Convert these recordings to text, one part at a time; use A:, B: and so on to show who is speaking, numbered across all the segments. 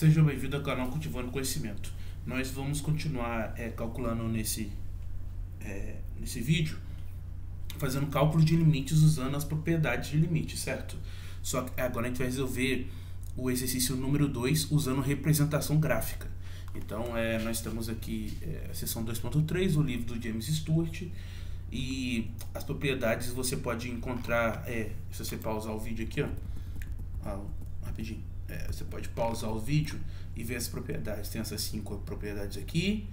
A: Seja bem-vindo ao canal Cultivando Conhecimento. Nós vamos continuar calculando nesse vídeo, fazendo cálculo de limites usando as propriedades de limite, certo? Só que agora a gente vai resolver o exercício número 2 usando representação gráfica. Então, nós estamos aqui, a seção 2.3, o livro do James Stewart, e as propriedades você pode encontrar, se você pausar o vídeo aqui, rapidinho, você pode pausar o vídeo e ver as propriedades. Tem essas 5 propriedades aqui,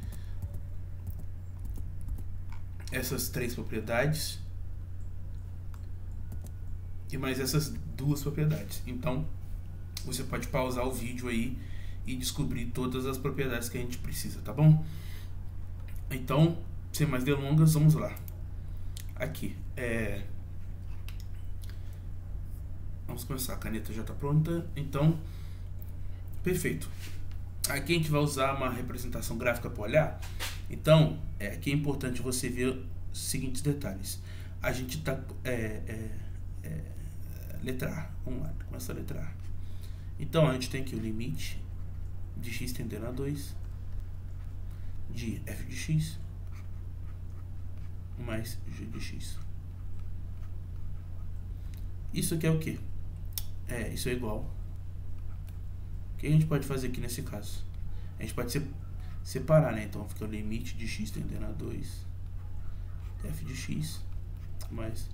A: essas 3 propriedades e mais essas 2 propriedades. Então, você pode pausar o vídeo aí e descobrir todas as propriedades que a gente precisa, tá bom? Então, sem mais delongas, vamos lá. Aqui, vamos começar, a caneta já está pronta, então, perfeito. Aqui a gente vai usar uma representação gráfica para olhar. Então, aqui é importante você ver os seguintes detalhes. A gente está, letra A, vamos lá, começa a letra A. Então, a gente tem aqui o limite de x tendendo a 2 de f de x mais g de x. Isso aqui é o que? Isso é igual. O que a gente pode fazer aqui nesse caso? A gente pode separar, né? Então fica o limite de x tendendo a 2 de f de x mais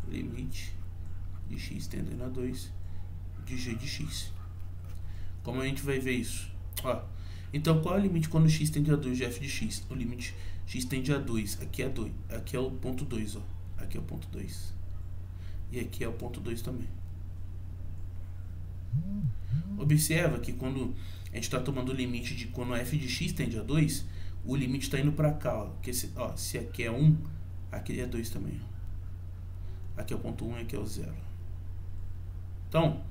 A: o limite de x tendendo a 2 de g de x. Como a gente vai ver isso? Então qual é o limite quando x tende a 2 de f de x? O limite x tende a 2, aqui é 2, aqui é o ponto 2, aqui é o ponto 2 e aqui é o ponto 2 também. Observa que quando a gente está tomando o limite de quando f de x tende a 2, o limite está indo para cá, porque se aqui é 1, aqui é 2 também. Aqui é o ponto 1 e aqui é o 0. Então,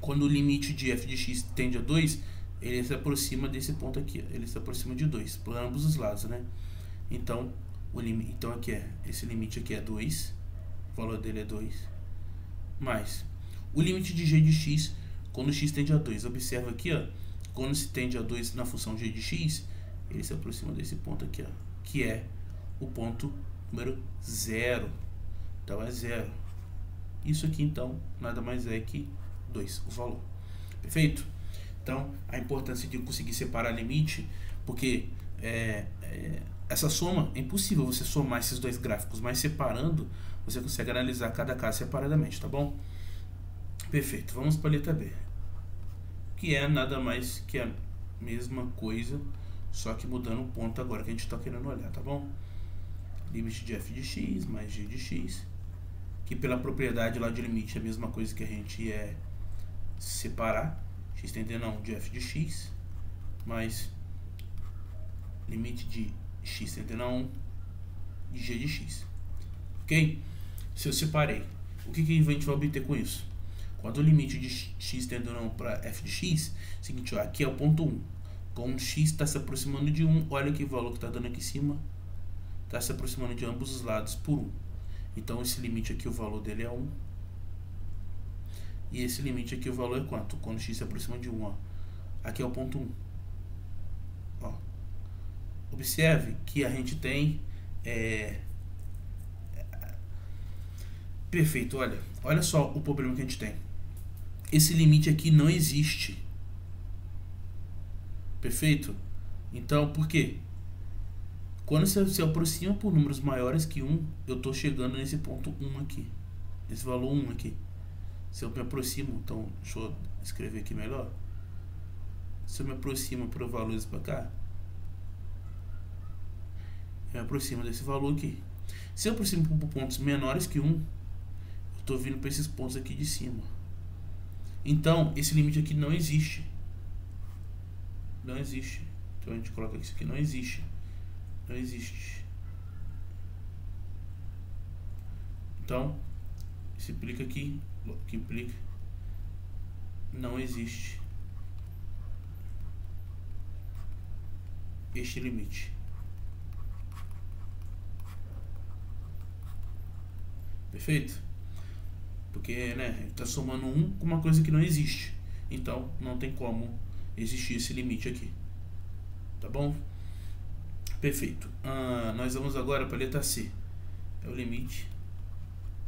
A: quando o limite de f de x tende a 2, ele se aproxima desse ponto aqui, ele se aproxima de 2, por ambos os lados, né? Então, aqui esse limite aqui é 2, o valor dele é 2, mais o limite de g de x quando x tende a 2. Observa aqui, quando se tende a 2 na função g de x, ele se aproxima desse ponto aqui, que é o ponto número 0. Então é 0. Isso aqui, então, nada mais é que 2, o valor. Perfeito? Então, a importância de conseguir separar limite, porque essa soma, é impossível você somar esses dois gráficos, mas separando, você consegue analisar cada caso separadamente, tá bom? Perfeito, vamos para a letra B, que é nada mais que a mesma coisa, só que mudando o ponto agora que a gente está querendo olhar, tá bom? Limite de f de x mais g de x, que pela propriedade lá de limite é a mesma coisa que a gente separar, x tendendo a 1 de f de x, mais limite de x tendendo a 1 de g de x. Ok? Se eu separei, o que a gente vai obter com isso? Quando o limite de x tendendo a 1 para f de x, seguinte, aqui é o ponto 1. Como x está se aproximando de 1, olha que o valor que está dando aqui em cima, está se aproximando de ambos os lados por 1. Então esse limite aqui, o valor dele é 1. E esse limite aqui, o valor é quanto? Quando x se aproxima de 1, aqui é o ponto 1. Observe que a gente tem... Perfeito, olha só o problema que a gente tem. Esse limite aqui não existe. Perfeito? Então, por quê? Quando você se aproxima por números maiores que 1, eu estou chegando nesse ponto 1 aqui. Nesse valor 1 aqui. Se eu me aproximo, então, deixa eu escrever aqui melhor. Se eu me aproximo para valores para cá, eu me aproximo desse valor aqui. Se eu aproximo por pontos menores que 1, eu estou vindo para esses pontos aqui de cima. Então, esse limite aqui não existe. Não existe. Então, a gente coloca isso aqui, não existe. Não existe. Então, isso implica aqui, que implica, não existe este limite. Perfeito? Porque, né, a gente está somando 1 com uma coisa que não existe. Então não tem como existir esse limite aqui, tá bom? Perfeito. Nós vamos agora para a letra C. É o limite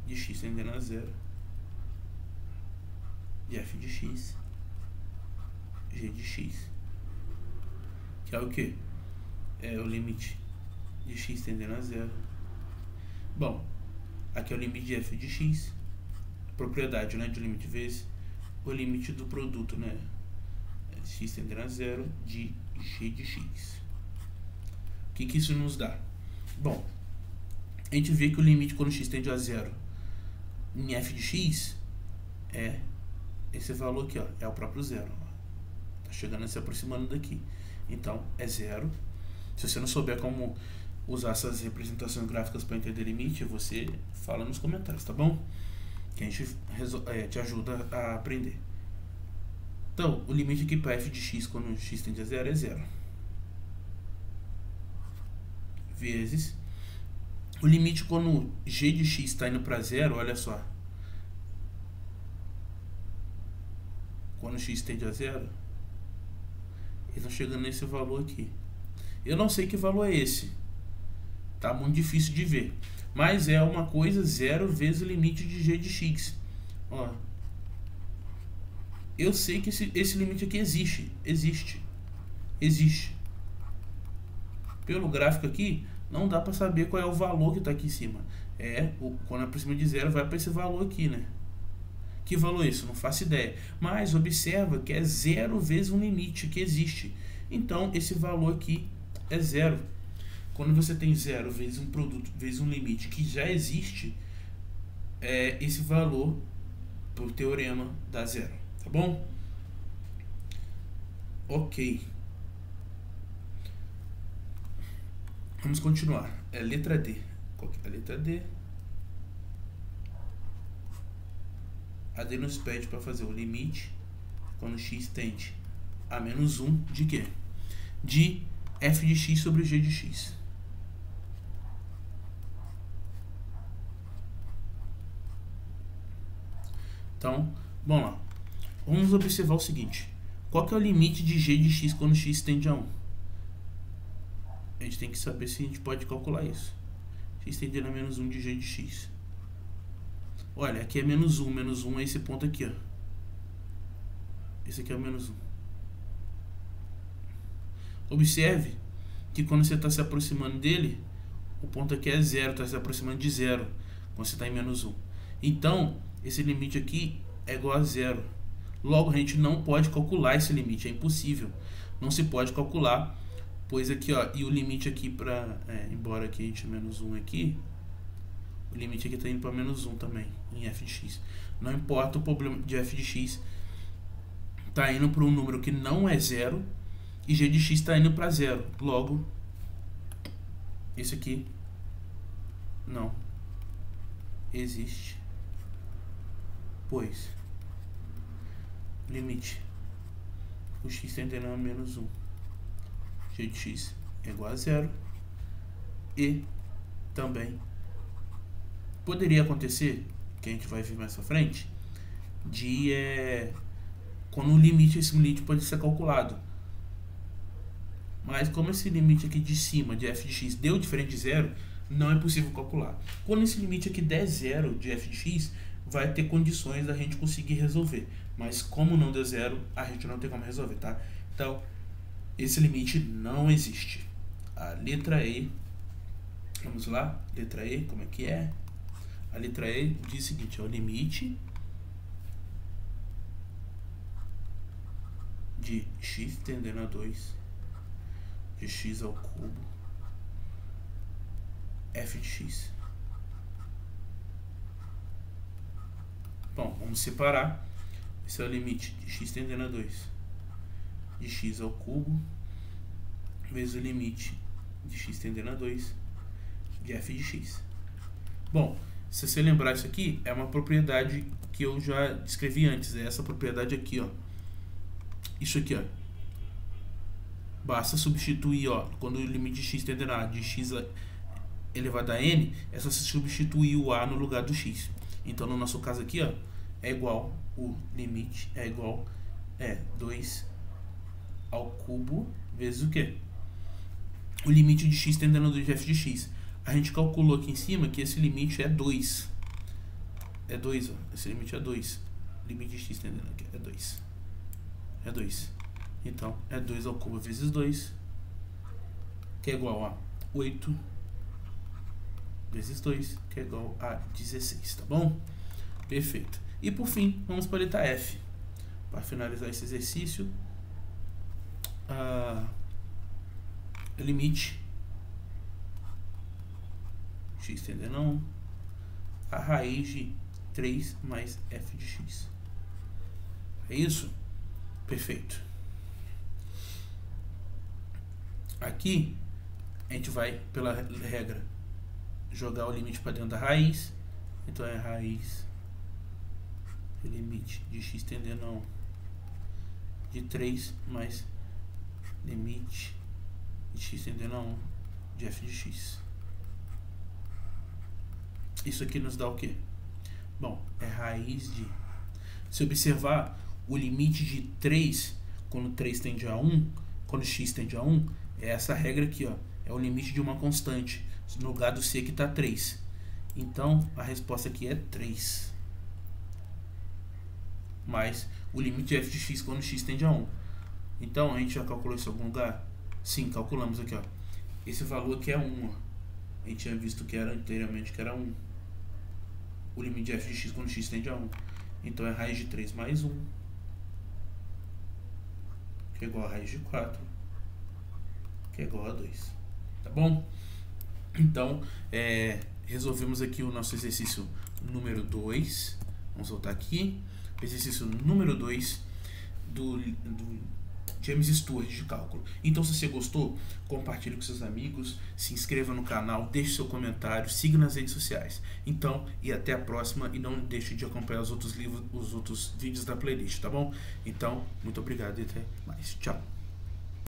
A: de x tendendo a zero de f de x, g de x, que é o que? É o limite de x tendendo a zero. Bom, aqui é o limite de f de x, propriedade, né, de limite vezes o limite do produto, né, x tendendo a zero de g de x. O que isso nos dá? Bom, a gente vê que o limite quando x tende a zero em f de x é esse valor aqui, ó, é o próprio zero. Tá chegando a se aproximando daqui. Então, é zero. Se você não souber como usar essas representações gráficas para entender limite, você fala nos comentários, tá bom? Que a gente te ajuda a aprender. Então, o limite aqui para f de x quando x tende a zero é zero. Vezes o limite quando g de x está indo para zero, olha só. Quando x tende a zero, eles estão chegando nesse valor aqui. Eu não sei que valor é esse. Tá muito difícil de ver. Mas é uma coisa, 0 vezes o limite de g de x. Ó. Eu sei que esse limite aqui existe. Existe. Pelo gráfico aqui, não dá para saber qual é o valor que está aqui em cima. Quando aproxima de zero, vai para esse valor aqui, né? Que valor é isso? Não faço ideia. Mas observa que é 0 vezes um limite que existe. Então, esse valor aqui é zero. Quando você tem 0 vezes um produto, vezes um limite que já existe, esse valor, por teorema, dá zero. Tá bom? Ok. Vamos continuar. É a letra D. Qual que é a letra D? A D nos pede para fazer o limite quando x tende a menos 1 de quê? De f de x sobre g de x. Então, vamos lá. Vamos observar o seguinte. Qual que é o limite de g de x quando x tende a 1? A gente tem que saber se a gente pode calcular isso. X tendendo a menos 1 de g de x. Olha, aqui é menos 1. Menos 1 é esse ponto aqui, ó. Esse aqui é o menos 1. Observe que quando você está se aproximando dele, o ponto aqui é 0, está se aproximando de 0, quando você está em menos 1. Então, esse limite aqui é igual a 0. Logo, a gente não pode calcular esse limite, é impossível. Não se pode calcular, pois aqui, ó, e o limite aqui para, embora aqui a gente menos 1 aqui, o limite aqui está indo para menos 1 também, em f de x. Não importa o problema de f de x, está indo para um número que não é 0, e g de x está indo para 0. Logo, esse aqui não existe, pois limite o x tendendo a menos 1, g de x é igual a 0, e também poderia acontecer, que a gente vai ver mais pra frente, de quando o limite, esse limite pode ser calculado. Mas como esse limite aqui de cima, de f de x, deu diferente de 0, não é possível calcular. Quando esse limite aqui der 0 de f de x, vai ter condições da gente conseguir resolver. Mas como não deu 0, a gente não tem como resolver, tá? Então, esse limite não existe. A letra E, vamos lá, letra E, como é que é? A letra E diz o seguinte, é o limite de x tendendo a 2 de x ao cubo f de x. Bom, vamos separar. Esse é o limite de x tendendo a 2 de x ao cubo vezes o limite de x tendendo a 2 de f de x. Bom, se você lembrar, isso aqui é uma propriedade que eu já descrevi antes. É essa propriedade aqui, ó. Isso aqui, ó. Basta substituir, ó, quando o limite de x tendendo a de x elevado a n, é só substituir o a no lugar do x. Então, no nosso caso aqui, ó, é igual, o limite é igual é 2 ao cubo vezes o quê? O limite de x tendendo a 2 de f de x. A gente calculou aqui em cima que esse limite é 2. É 2, ó. Esse limite é 2. Limite de x tendendo aqui é 2. É 2. Então, é 2 ao cubo vezes 2, que é igual a 8 vezes 2, que é igual a 16, tá bom? Perfeito. E por fim, vamos para a letra F. Para finalizar esse exercício, limite x tendendo a 1, a raiz de 3 mais f de x. É isso? Perfeito. Aqui, a gente vai, pela regra, jogar o limite para dentro da raiz. Então, é raiz do limite de x tendendo a 1 de 3 mais limite de x tendendo a 1 de f de x. Isso aqui nos dá o quê? Bom, é raiz de... Se observar, o limite de 3, quando 3 tende a 1, quando x tende a 1, é essa regra aqui, ó. É o limite de uma constante. No lugar do c aqui está 3. Então, a resposta aqui é 3. Mais o limite de f de x quando x tende a 1. Então, a gente já calculou isso em algum lugar? Sim, calculamos aqui, ó. Esse valor aqui é 1, ó. A gente tinha visto que era anteriormente que era 1. O limite de f de x quando x tende a 1. Então, é raiz de 3 mais 1, que é igual a raiz de 4, que é igual a 2. Tá bom? Então, resolvemos aqui o nosso exercício número 2. Vamos voltar aqui. Exercício número 2 do James Stewart de cálculo. Então, se você gostou, compartilhe com seus amigos, se inscreva no canal, deixe seu comentário, siga nas redes sociais. Então, e até a próxima, e não deixe de acompanhar os outros vídeos da playlist, tá bom? Então, muito obrigado e até mais. Tchau!